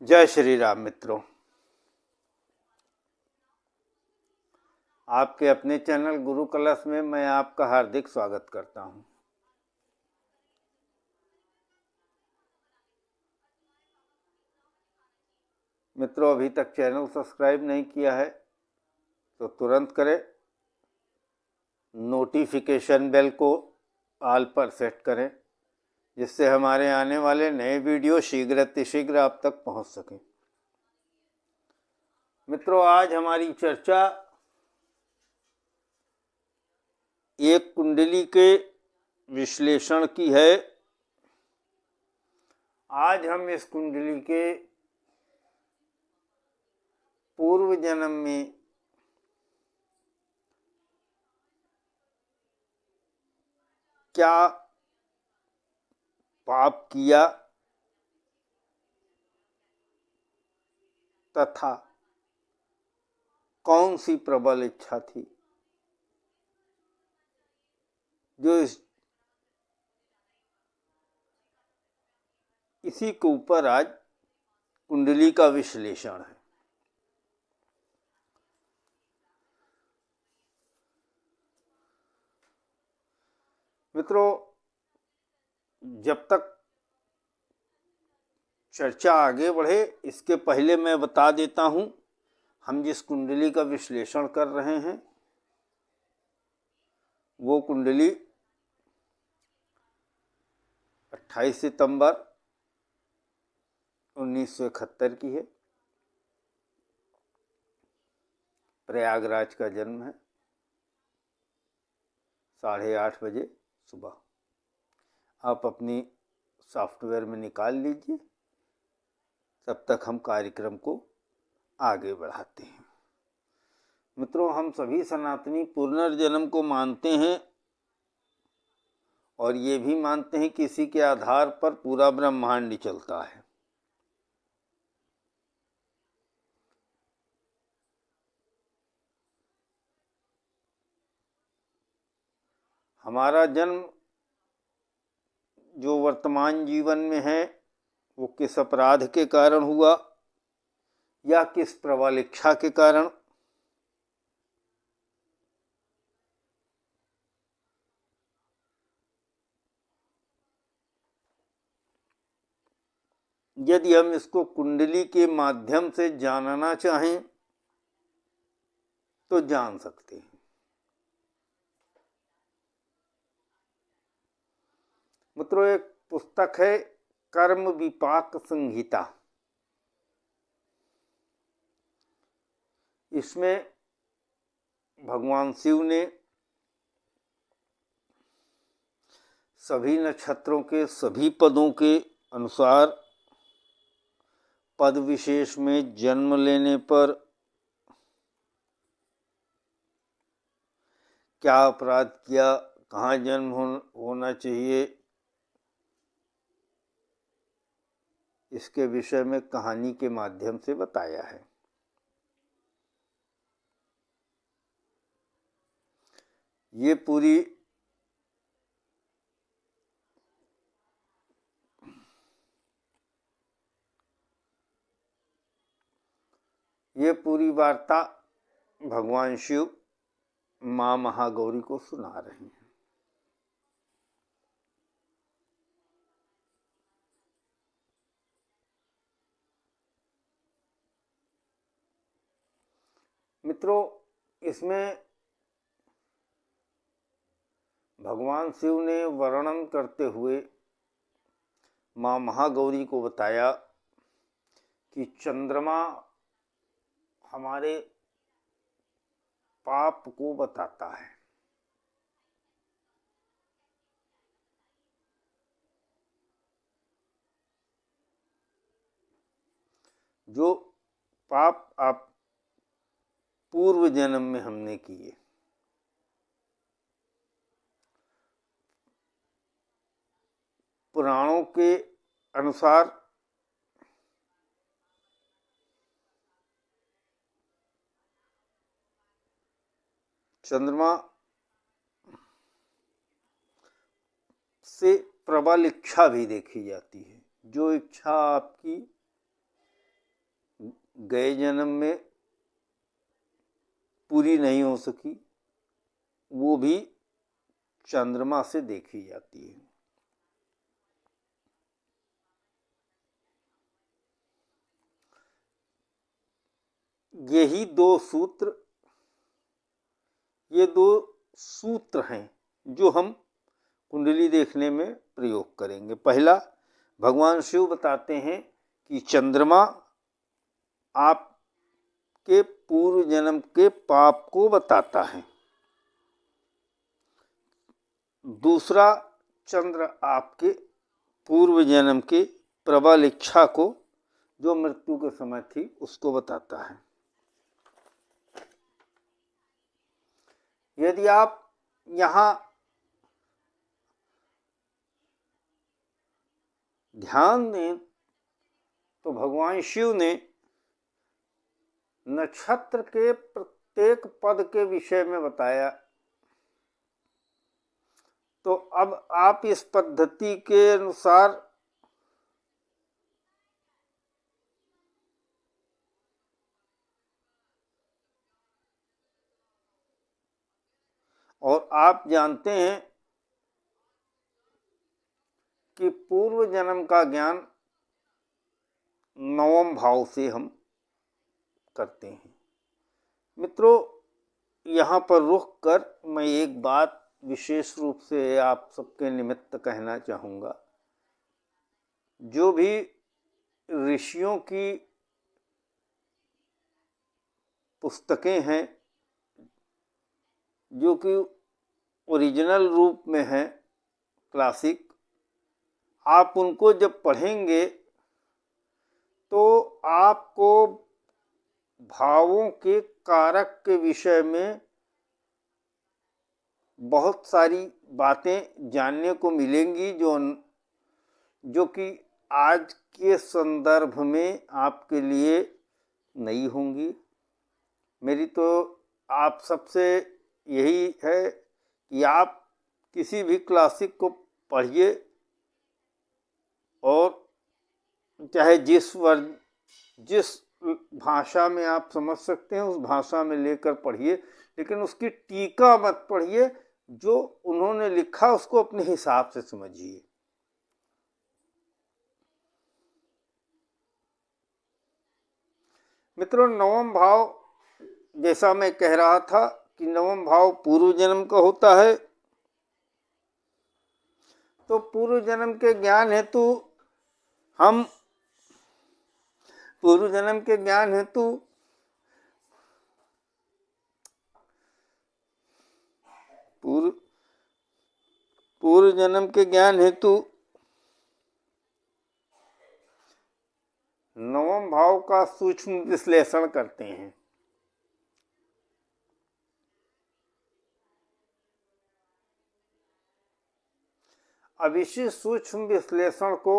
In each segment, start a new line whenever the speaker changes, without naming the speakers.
जय श्री राम मित्रों, आपके अपने चैनल गुरु कलश में मैं आपका हार्दिक स्वागत करता हूं। मित्रों, अभी तक चैनल सब्सक्राइब नहीं किया है तो तुरंत करें। नोटिफिकेशन बेल को ऑल पर सेट करें, जिससे हमारे आने वाले नए वीडियो शीघ्र आप तक पहुंच सकें। मित्रों, आज हमारी चर्चा एक कुंडली के विश्लेषण की है। आज हम इस कुंडली के पूर्व जन्म में क्या पाप किया तथा कौन सी प्रबल इच्छा थी जो इसी के ऊपर आज कुंडली का विश्लेषण है। मित्रों, जब तक चर्चा आगे बढ़े इसके पहले मैं बता देता हूं, हम जिस कुंडली का विश्लेषण कर रहे हैं वो कुंडली 28 सितंबर 1971 की है। प्रयागराज का जन्म है, 8:30 बजे सुबह। आप अपनी सॉफ्टवेयर में निकाल लीजिए, तब तक हम कार्यक्रम को आगे बढ़ाते हैं। मित्रों, हम सभी सनातनी पुनर्जन्म को मानते हैं और ये भी मानते हैं कि इसी के आधार पर पूरा ब्रह्मांड चलता है। हमारा जन्म जो वर्तमान जीवन में है वो किस अपराध के कारण हुआ या किस प्रबल इच्छा के कारण, यदि हम इसको कुंडली के माध्यम से जानना चाहें तो जान सकते हैं। मित्रों, एक पुस्तक है कर्म विपाक संहिता। इसमें भगवान शिव ने सभी नक्षत्रों के सभी पदों के अनुसार पद विशेष में जन्म लेने पर क्या अपराध किया, कहाँ जन्म होना चाहिए, इसके विषय में कहानी के माध्यम से बताया है। ये पूरी वार्ता भगवान शिव माँ महागौरी को सुना रहे हैं। मित्रों, इसमें भगवान शिव ने वर्णन करते हुए माँ महागौरी को बताया कि चंद्रमा हमारे पाप को बताता है। जो पाप आप पूर्व जन्म में हमने किए, पुराणों के अनुसार चंद्रमा से प्रबल इच्छा भी देखी जाती है। जो इच्छा आपकी गए जन्म में पूरी नहीं हो सकी, वो भी चंद्रमा से देखी जाती है। यही ये दो सूत्र हैं जो हम कुंडली देखने में प्रयोग करेंगे। पहला, भगवान शिव बताते हैं कि चंद्रमा आपके पूर्व जन्म के पाप को बताता है। दूसरा, चंद्र आपके पूर्व जन्म के प्रबल इच्छा को, जो मृत्यु के समय थी, उसको बताता है। यदि आप यहाँ ध्यान दें तो भगवान शिव ने नक्षत्र के प्रत्येक पद के विषय में बताया। तो अब आप इस पद्धति के अनुसार और आप जानते हैं कि पूर्व जन्म का ज्ञान 9वें भाव से हम करते हैं। मित्रों, यहाँ पर रुक कर मैं एक बात विशेष रूप से आप सबके निमित्त कहना चाहूँगा। जो भी ऋषियों की पुस्तकें हैं, जो कि ओरिजिनल रूप में हैं, क्लासिक, आप उनको जब पढ़ेंगे तो आपको भावों के कारक के विषय में बहुत सारी बातें जानने को मिलेंगी जो कि आज के संदर्भ में आपके लिए नई होंगी। मेरी तो आप सबसे यही है कि आप किसी भी क्लासिक को पढ़िए और चाहे जिस भाषा में आप समझ सकते हैं उस भाषा में लेकर पढ़िए, लेकिन उसकी टीका मत पढ़िए। जो उन्होंने लिखा उसको अपने हिसाब से समझिए। मित्रों, 9वां भाव, जैसा मैं कह रहा था कि 9वां भाव पूर्व जन्म का होता है। तो पूर्व जन्म के ज्ञान हेतु हम पूर्व जन्म के ज्ञान हेतु पूर्व जन्म के ज्ञान हेतु 9वें भाव का सूक्ष्म विश्लेषण करते हैं। अब इसी सूक्ष्म विश्लेषण को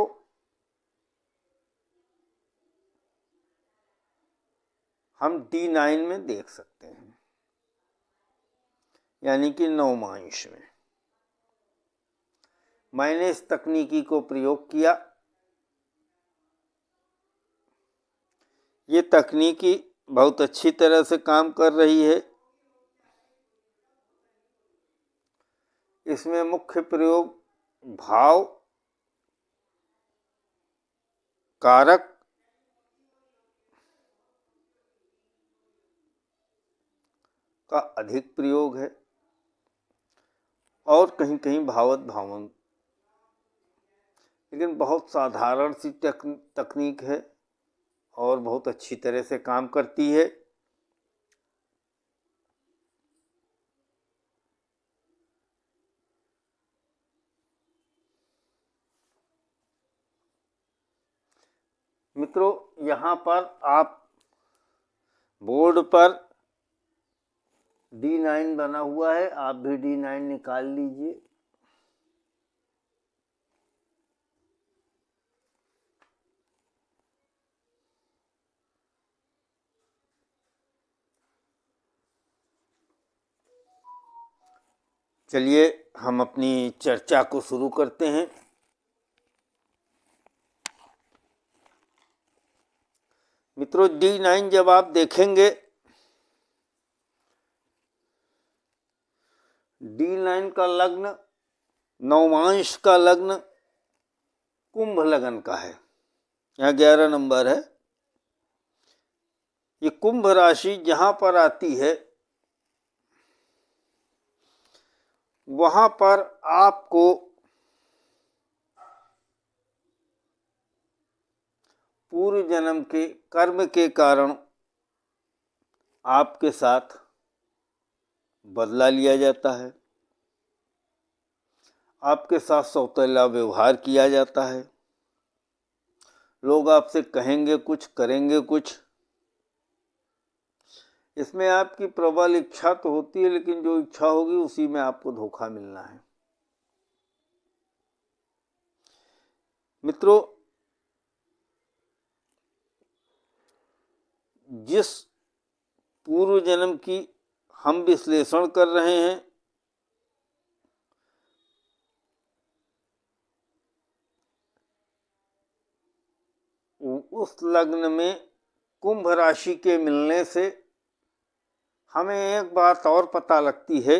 हम D9 में देख सकते हैं, यानी कि 9वां अंश में। मैंने इस तकनीकी को प्रयोग किया। ये तकनीकी बहुत अच्छी तरह से काम कर रही है। इसमें मुख्य प्रयोग भाव, कारक का अधिक प्रयोग है और कहीं कहीं भावत भावन, लेकिन बहुत साधारण सी तकनीक है और बहुत अच्छी तरह से काम करती है। मित्रों, यहाँ पर आप बोर्ड पर D9 बना हुआ है, आप भी D9 निकाल लीजिए। चलिए हम अपनी चर्चा को शुरू करते हैं। मित्रों D9 जब आप देखेंगे, D9 का लग्न, नवमांश का लग्न कुंभ लगन का है, यहाँ 11 नंबर है। ये कुंभ राशि जहां पर आती है वहां पर आपको पूर्व जन्म के कर्म के कारण आपके साथ बदला लिया जाता है, आपके साथ सौतेला व्यवहार किया जाता है। लोग आपसे कहेंगे कुछ, करेंगे कुछ। इसमें आपकी प्रबल इच्छा तो होती है, लेकिन जो इच्छा होगी उसी में आपको धोखा मिलना है। मित्रों, जिस पूर्व जन्म की हम विश्लेषण कर रहे हैं, उस लग्न में कुंभ राशि के मिलने से हमें एक बात और पता लगती है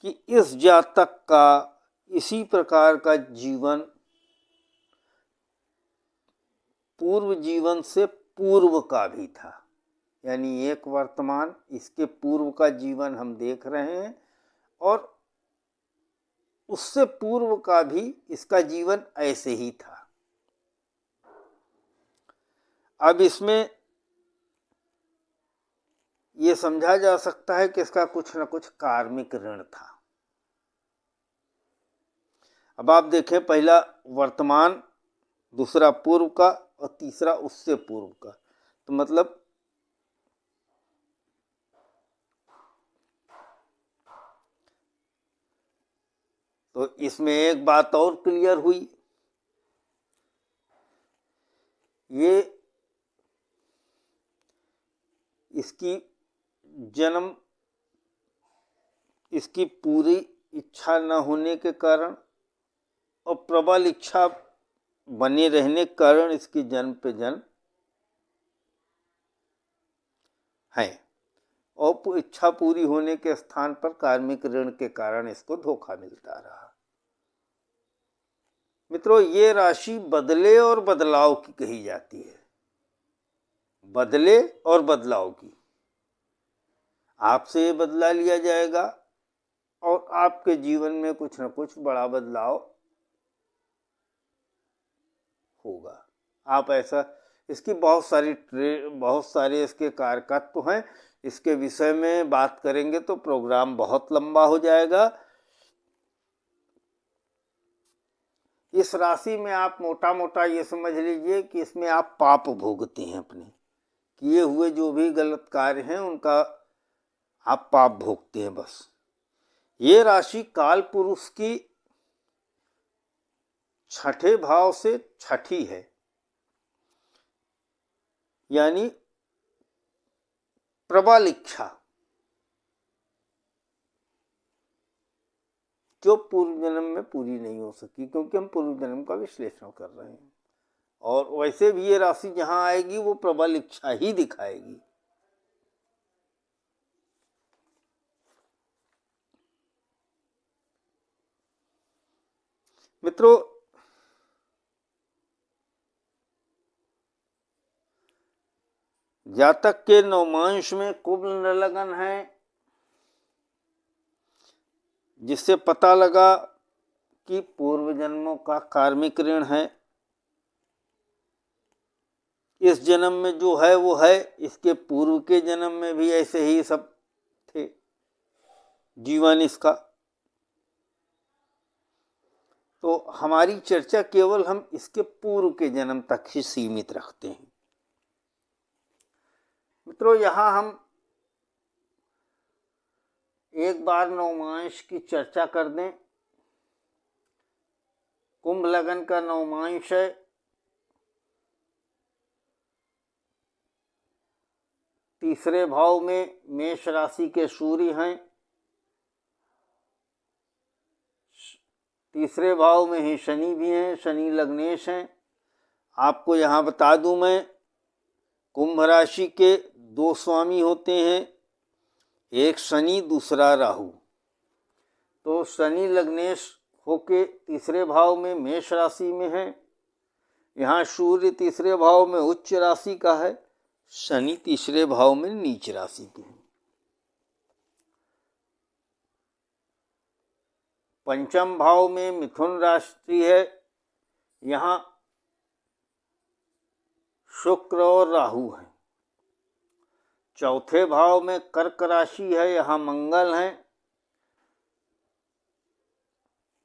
कि इस जातक का इसी प्रकार का जीवन पूर्व जीवन से पूर्व का भी था। यानी एक वर्तमान, इसके पूर्व का जीवन हम देख रहे हैं और उससे पूर्व का भी इसका जीवन ऐसे ही था। अब इसमें ये समझा जा सकता है कि इसका कुछ न कुछ कार्मिक ऋण था। अब आप देखें, पहला वर्तमान, दूसरा पूर्व का और तीसरा उससे पूर्व का, तो मतलब तो इसमें एक बात और क्लियर हुई, ये इसकी जन्म, इसकी पूरी इच्छा न होने के कारण और प्रबल इच्छा बने रहने के कारण इसकी जन्म पे जन्म है, और इच्छा पूरी होने के स्थान पर कार्मिक ऋण के कारण इसको धोखा मिलता रहा। मित्रों, ये राशि बदले और बदलाव की कही जाती है, बदले और बदलाव की। आपसे ये बदला लिया जाएगा और आपके जीवन में कुछ न कुछ बड़ा बदलाव होगा। आप ऐसा, इसकी बहुत सारे इसके कारकत्व हैं। इसके विषय में बात करेंगे तो प्रोग्राम बहुत लंबा हो जाएगा। इस राशि में आप मोटा मोटा ये समझ लीजिए कि इसमें आप पाप भोगते हैं, अपने किए हुए जो भी गलत कार्य हैं उनका आप पाप भोगते हैं बस। ये राशि काल पुरुष की छठे भाव से छठी है, यानी प्रबल इच्छा, जो पूर्व जन्म में पूरी नहीं हो सकी, क्योंकि हम पूर्व जन्म का विश्लेषण कर रहे हैं। और वैसे भी ये राशि जहां आएगी वो प्रबल इच्छा ही दिखाएगी। मित्रों, जातक के नवमांश में कुंभ लगन है, जिससे पता लगा कि पूर्व जन्मों का कार्मिक ऋण है। इस जन्म में जो है वो है, इसके पूर्व के जन्म में भी ऐसे ही सब थे जीवन इसका। तो हमारी चर्चा केवल हम इसके पूर्व के जन्म तक ही सीमित रखते हैं। मित्रों, यहाँ हम एक बार नवमांश की चर्चा कर दें। कुंभ लगन का नवमांश है, तीसरे भाव में मेष राशि के सूर्य हैं, तीसरे भाव में ही शनि भी हैं, शनि लग्नेश हैं। आपको यहाँ बता दूं मैं कुंभ राशि के दो स्वामी होते हैं, एक शनि दूसरा राहु। तो शनि लग्नेश होके तीसरे भाव में मेष राशि में है। यहाँ सूर्य तीसरे भाव में उच्च राशि का है, शनि तीसरे भाव में नीच राशि के हैं। पंचम भाव में मिथुन राशि है, यहाँ शुक्र और राहु है। चौथे भाव में कर्क राशि है, यहाँ मंगल है।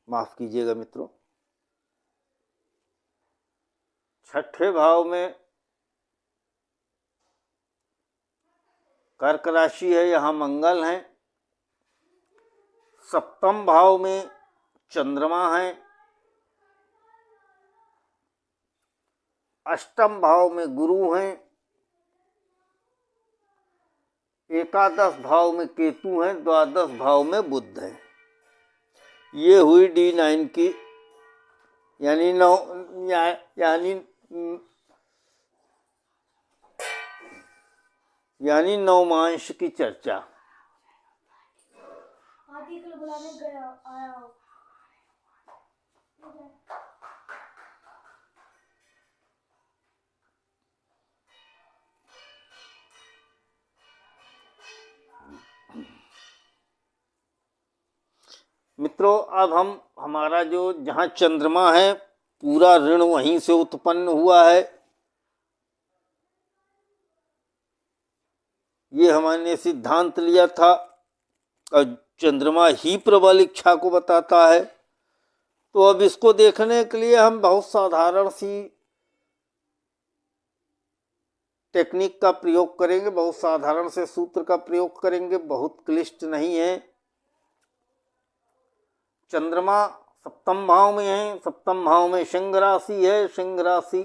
माफ कीजिएगा मित्रों, छठे भाव में कर्क राशि है, यहाँ मंगल है। सप्तम भाव में चंद्रमा है। अष्टम भाव में गुरु हैं। एकादश भाव में केतु हैं। द्वादश भाव में बुध है। ये हुई D9 की यानी नवमांश की चर्चा। बुलाने गया आया हो। मित्रों, अब हम हमारा जो जहाँ चंद्रमा है, पूरा ऋण वहीं से उत्पन्न हुआ है। ये हमने सिद्धांत लिया था और चंद्रमा ही प्रबल इच्छा को बताता है। तो अब इसको देखने के लिए हम बहुत साधारण सी टेक्निक का प्रयोग करेंगे, बहुत साधारण से सूत्र का प्रयोग करेंगे, बहुत क्लिष्ट नहीं है। चंद्रमा सप्तम भाव में है। सप्तम भाव में सिंह राशि है। सिंह राशि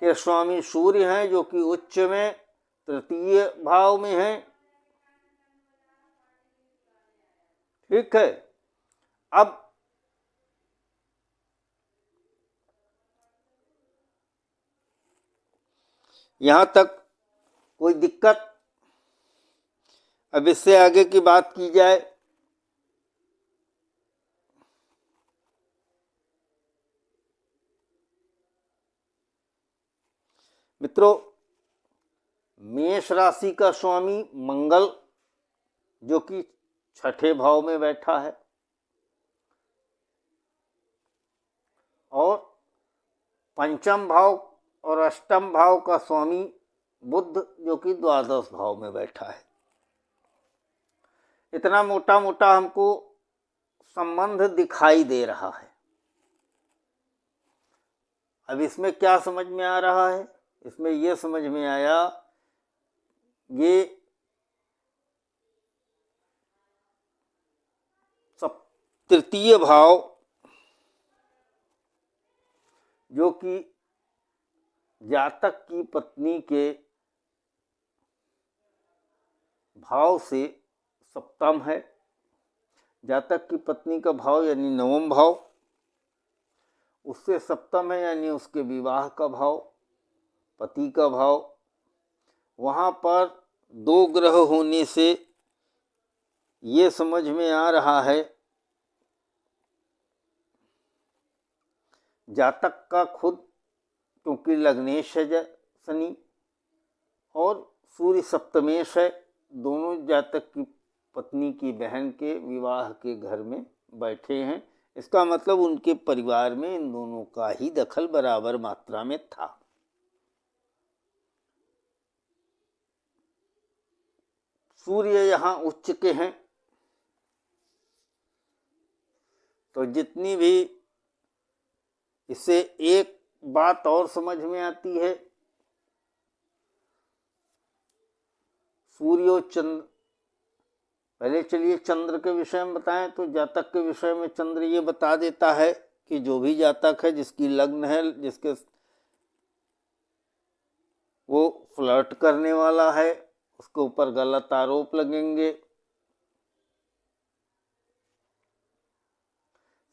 के स्वामी सूर्य हैं, जो कि उच्च में तृतीय भाव में है। ठीक है। अब यहां तक कोई दिक्कत? अब इससे आगे की बात की जाए। मित्रों, मेष राशि का स्वामी मंगल, जो कि छठे भाव में बैठा है, और पंचम भाव और अष्टम भाव का स्वामी बुध, जो कि द्वादश भाव में बैठा है। इतना मोटा मोटा हमको संबंध दिखाई दे रहा है। अब इसमें क्या समझ में आ रहा है? इसमें यह समझ में आया, ये तृतीय भाव, जो कि जातक की पत्नी के भाव से सप्तम है। जातक की पत्नी का भाव यानी नवम भाव, उससे सप्तम है, यानी उसके विवाह का भाव, पति का भाव। वहाँ पर दो ग्रह होने से ये समझ में आ रहा है, जातक का खुद, क्योंकि लग्नेश है शनि और सूर्य सप्तमेश है, दोनों जातक की पत्नी की बहन के विवाह के घर में बैठे हैं। इसका मतलब उनके परिवार में इन दोनों का ही दखल बराबर मात्रा में था। सूर्य यहाँ उच्च के हैं, तो जितनी भी इससे एक बात और समझ में आती है, सूर्य और चंद्र, पहले चलिए चंद्र के विषय में बताएं। तो जातक के विषय में चंद्र ये बता देता है कि जो भी जातक है, जिसकी लग्न है, जिसके वो फ्लर्ट करने वाला है, उसके ऊपर गलत आरोप लगेंगे।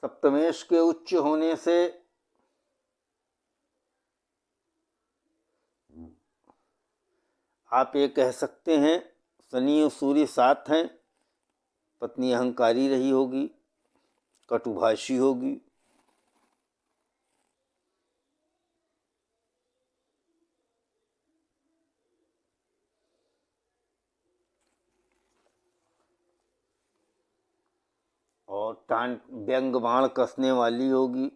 सप्तमेश के उच्च होने से आप ये कह सकते हैं शनि और सूर्य साथ हैं, पत्नी अहंकारी रही होगी, कटुभाषी होगी, और टांट व्यंग बाण कसने वाली होगी।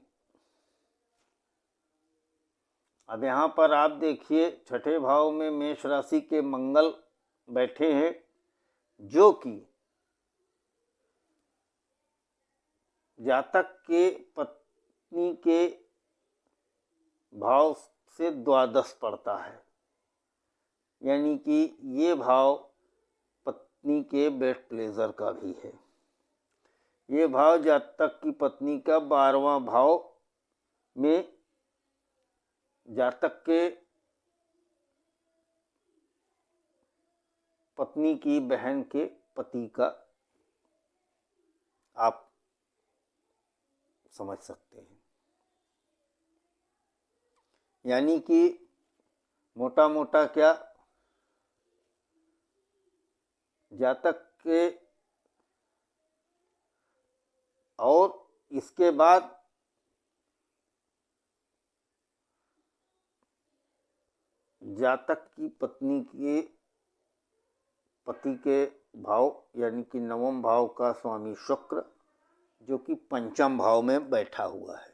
अब यहाँ पर आप देखिए छठे भाव में मेष राशि के मंगल बैठे हैं, जो कि जातक के पत्नी के भाव से द्वादश पड़ता है, यानी कि ये भाव पत्नी के बेड प्लेजर का भी है। ये भाव जातक की पत्नी का 12वां भाव में जातक के पत्नी की बहन के पति का आप समझ सकते हैं। यानी कि मोटा मोटा क्या, जातक के और इसके बाद जातक की पत्नी के पति के भाव यानी कि 9वें भाव का स्वामी शुक्र, जो कि 5वें भाव में बैठा हुआ है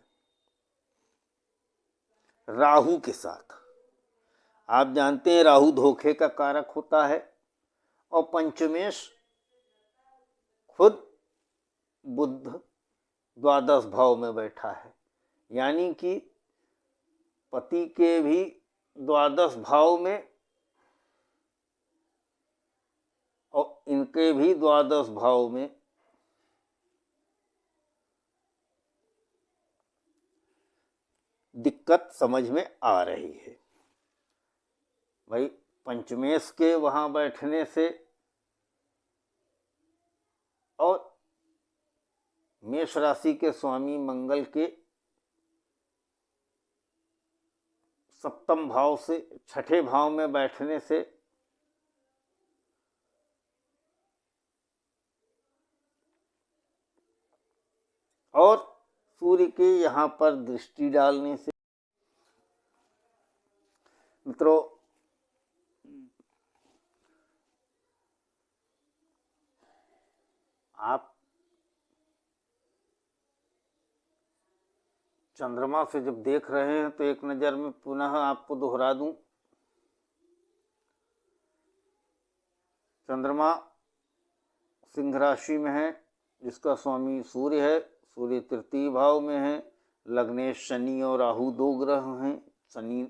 राहु के साथ। आप जानते हैं राहु धोखे का कारक होता है, और पंचमेश खुद बुध द्वादश भाव में बैठा है, यानी कि पति के भी द्वादश भाव में और इनके भी द्वादश भाव में दिक्कत समझ में आ रही है। भाई पंचमेश के वहाँ बैठने से और मेष राशि के स्वामी मंगल के 7वें भाव से 6ठे भाव में बैठने से और सूर्य के यहाँ पर दृष्टि डालने से, मित्रों आप चंद्रमा से जब देख रहे हैं तो एक नज़र में पुनः आपको दोहरा दूं, चंद्रमा सिंह राशि में है, जिसका स्वामी सूर्य है। सूर्य 3य भाव में है। लग्नेश शनि और राहु 2 ग्रह हैं, शनि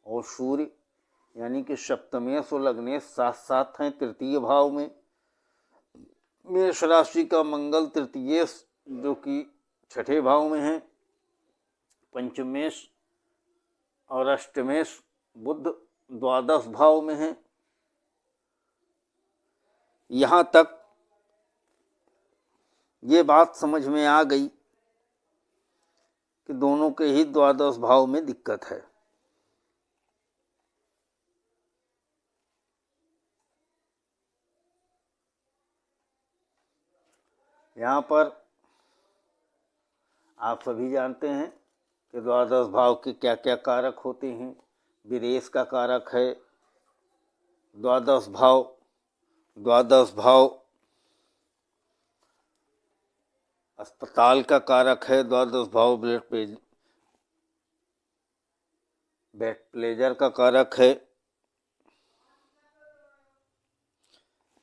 और सूर्य, यानी कि सप्तमेश और लग्नेश साथ साथ हैं 3य भाव में। मेष राशि का मंगल 3य जो कि 6ठे भाव में है। पंचमेश और अष्टमेश बुध द्वादश भाव में है। यहाँ तक ये बात समझ में आ गई कि दोनों के ही द्वादश भाव में दिक्कत है। यहाँ पर आप सभी जानते हैं कि द्वादश भाव के क्या क्या कारक होते हैं। विदेश का कारक है द्वादश भाव अस्पताल का कारक है द्वादश भाव, बेड प्लेजर का कारक है।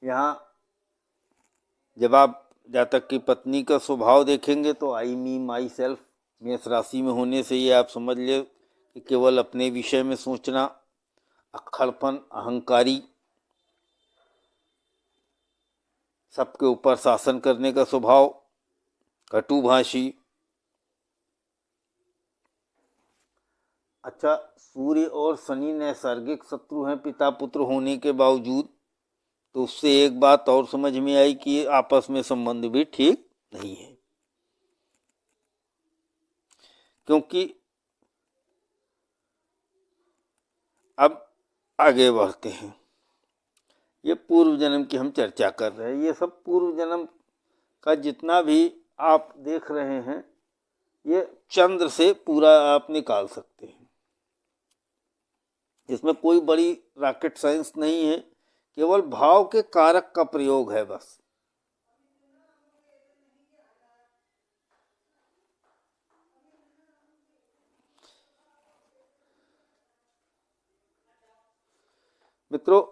यहाँ जब आप जातक की पत्नी का स्वभाव देखेंगे तो आई मी माई सेल्फ मेष राशि में होने से ये आप समझ ले कि केवल अपने विषय में सोचना, अक्खड़पन, अहंकारी, सबके ऊपर शासन करने का स्वभाव, कटुभाषी। अच्छा, सूर्य और शनि नैसर्गिक शत्रु हैं पिता पुत्र होने के बावजूद, तो उससे एक बात और समझ में आई कि आपस में संबंध भी ठीक नहीं है। क्योंकि अब आगे बढ़ते हैं। ये पूर्व जन्म की हम चर्चा कर रहे हैं। ये सब पूर्व जन्म का जितना भी आप देख रहे हैं ये चंद्र से पूरा आप निकाल सकते हैं। इसमें कोई बड़ी रॉकेट साइंस नहीं है, केवल भाव के कारक का प्रयोग है बस। मित्रों,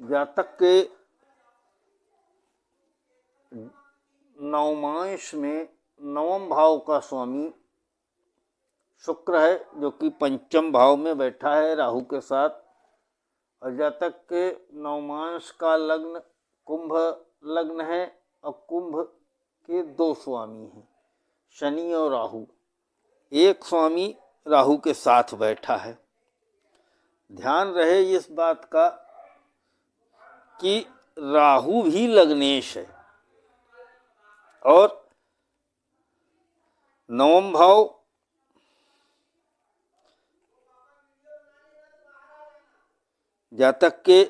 जातक के नवमांश में नवम भाव का स्वामी शुक्र है, जो कि पंचम भाव में बैठा है राहु के साथ। और जातक के नवमांश का लग्न कुंभ लग्न है और कुंभ के दो स्वामी हैं, शनि और राहु। एक स्वामी राहु के साथ बैठा है। ध्यान रहे इस बात का कि राहु भी लग्नेश है और नवम भाव जातक के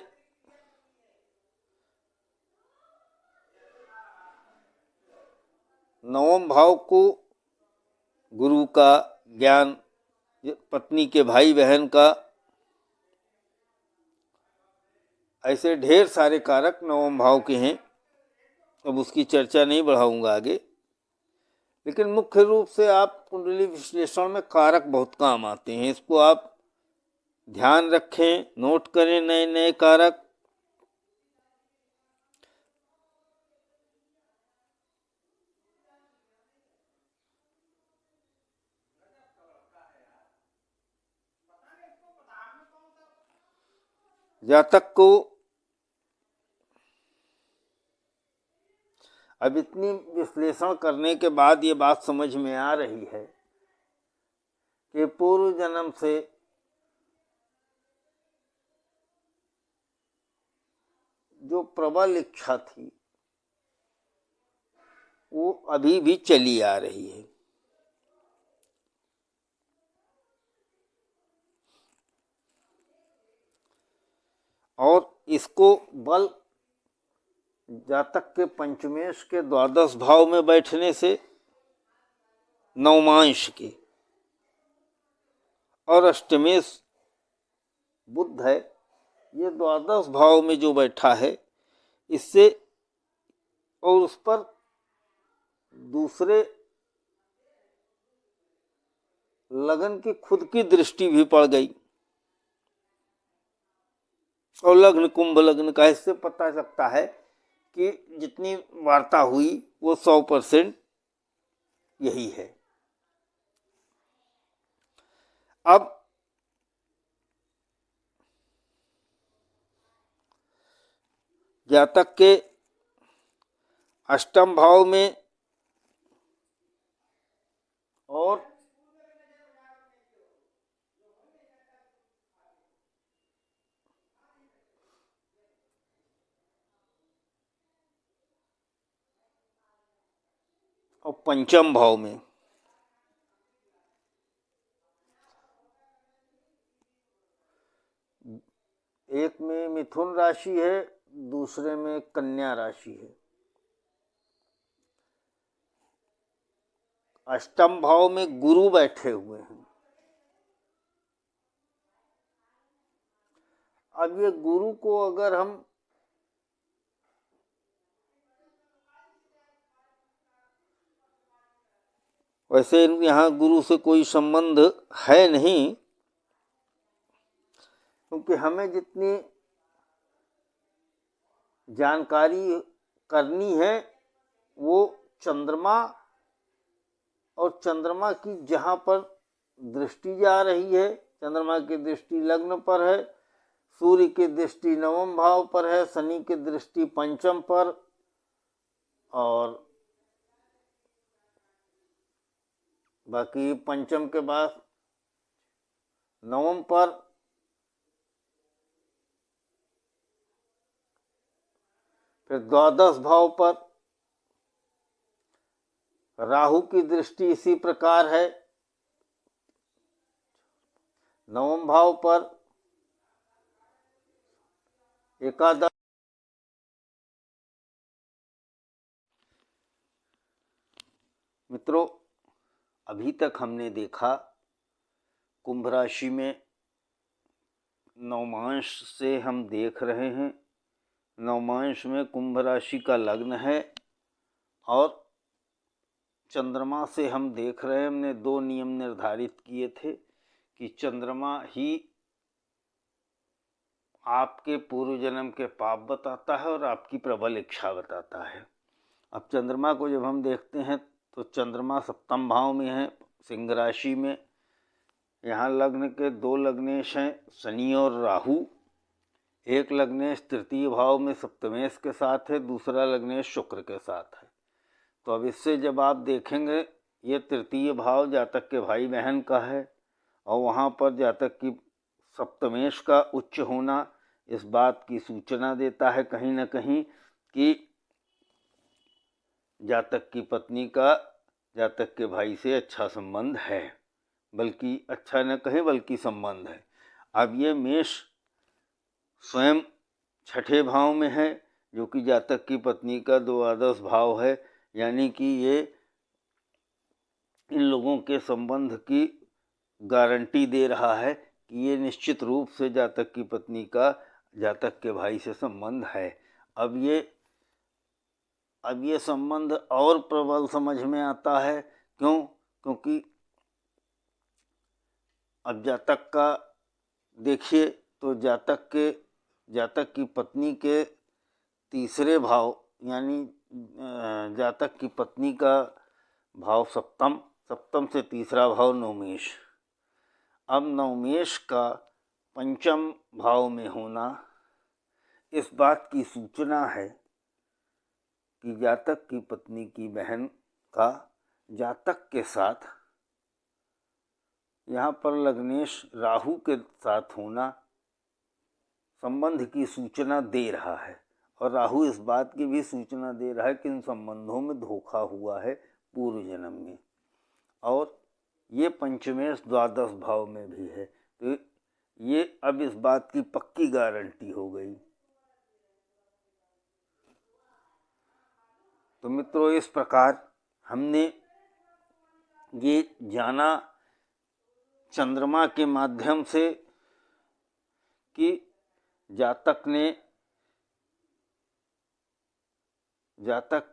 नवम भाव को गुरु का, ज्ञान, पत्नी के भाई बहन का, ऐसे ढेर सारे कारक नवम भाव के हैं। अब उसकी चर्चा नहीं बढ़ाऊंगा आगे, लेकिन मुख्य रूप से आप कुंडली विश्लेषण में कारक बहुत काम आते हैं। इसको आप ध्यान रखें, नोट करें नए नए कारक। जातक को अब इतनी विश्लेषण करने के बाद ये बात समझ में आ रही है कि पूर्व जन्म से जो प्रबल इच्छा थी वो अभी भी चली आ रही है। और इसको बल जातक के पंचमेश के द्वादश भाव में बैठने से, नवमांश के, और अष्टमेश बुध है, ये द्वादश भाव में जो बैठा है, इससे और उस पर दूसरे लगन की खुद की दृष्टि भी पड़ गई। और लग्न कुंभ लग्न का, इससे पता चलता है कि जितनी वार्ता हुई वो 100% यही है। अब जातक के अष्टम भाव में और पंचम भाव में एक में मिथुन राशि है, दूसरे में कन्या राशि है। अष्टम भाव में गुरु बैठे हुए हैं। अब ये गुरु को अगर हम वैसे यहाँ गुरु से कोई संबंध है नहीं, क्योंकि हमें जितनी जानकारी करनी है वो चंद्रमा और चंद्रमा की जहाँ पर दृष्टि जा रही है, चंद्रमा की दृष्टि लग्न पर है, सूर्य की दृष्टि नवम भाव पर है, शनि की दृष्टि पंचम पर, और बाकी पंचम के बाद नवम पर, फिर द्वादश भाव पर राहु की दृष्टि इसी प्रकार है, नवम भाव पर एकादश। मित्रों, अभी तक हमने देखा कुंभ राशि में नवमांश से हम देख रहे हैं। नवमांश में कुंभ राशि का लग्न है और चंद्रमा से हम देख रहे हैं। हमने 2 नियम निर्धारित किए थे कि चंद्रमा ही आपके पूर्व जन्म के पाप बताता है और आपकी प्रबल इच्छा बताता है। अब चंद्रमा को जब हम देखते हैं तो चंद्रमा सप्तम भाव में है, सिंह राशि में। यहाँ लग्न के 2 लग्नेश हैं, शनि और राहु। एक लग्नेश तृतीय भाव में सप्तमेश के साथ है, दूसरा लग्नेश शुक्र के साथ है। तो अब इससे जब आप देखेंगे, ये तृतीय भाव जातक के भाई बहन का है और वहाँ पर जातक की सप्तमेश का उच्च होना इस बात की सूचना देता है कहीं न कहीं कि जातक की पत्नी का जातक के भाई से अच्छा संबंध है, बल्कि अच्छा न कहें बल्कि संबंध है। अब ये मेष स्वयं छठे भाव में है, जो कि जातक की पत्नी का द्वादश भाव है, यानी कि ये इन लोगों के संबंध की गारंटी दे रहा है कि ये निश्चित रूप से जातक की पत्नी का जातक के भाई से संबंध है। अब ये संबंध और प्रबल समझ में आता है। क्यों? क्योंकि अब जातक का देखिए तो जातक की पत्नी के तीसरे भाव, यानी जातक की पत्नी का भाव सप्तम से तीसरा भाव नवमेश। अब नवमेश का पंचम भाव में होना इस बात की सूचना है कि जातक की पत्नी की बहन का जातक के साथ, यहाँ पर लग्नेश राहु के साथ होना संबंध की सूचना दे रहा है। और राहु इस बात की भी सूचना दे रहा है कि इन संबंधों में धोखा हुआ है पूर्व जन्म में। और ये पंचमेश द्वादश भाव में भी है, तो ये अब इस बात की पक्की गारंटी हो गई। तो मित्रों, इस प्रकार हमने ये जाना चंद्रमा के माध्यम से कि जातक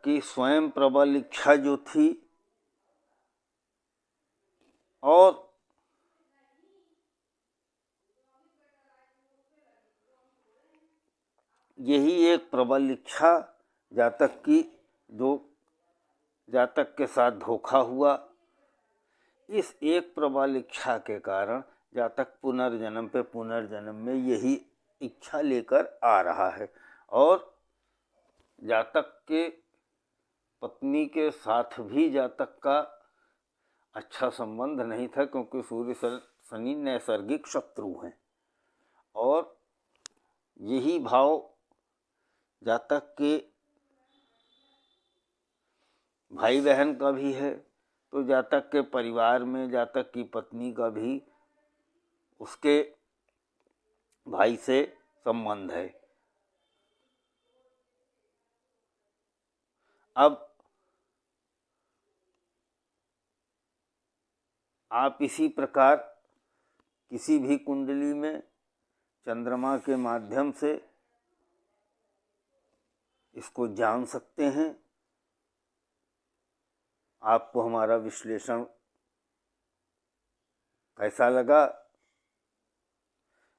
की स्वयं प्रबल इच्छा जो थी और यही एक प्रबल इच्छा जातक की जो जातक के साथ धोखा हुआ, इस एक प्रबल इच्छा के कारण जातक पुनर्जन्म पे पुनर्जन्म में यही इच्छा लेकर आ रहा है। और जातक के पत्नी के साथ भी जातक का अच्छा संबंध नहीं था, क्योंकि सूर्य शनि नैसर्गिक शत्रु हैं और यही भाव जातक के भाई बहन का भी है। तो जातक के परिवार में जातक की पत्नी का भी उसके भाई से संबंध है। अब आप इसी प्रकार किसी भी कुंडली में चंद्रमा के माध्यम से इसको जान सकते हैं। आपको हमारा विश्लेषण कैसा लगा?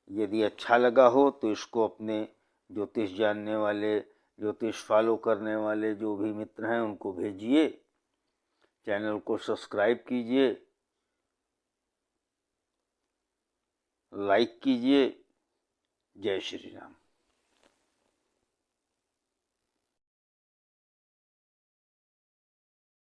यदि अच्छा लगा हो तो इसको अपने ज्योतिष जानने वाले, ज्योतिष फॉलो करने वाले जो भी मित्र हैं उनको भेजिए। चैनल को सब्सक्राइब कीजिए, लाइक कीजिए। जय श्री राम।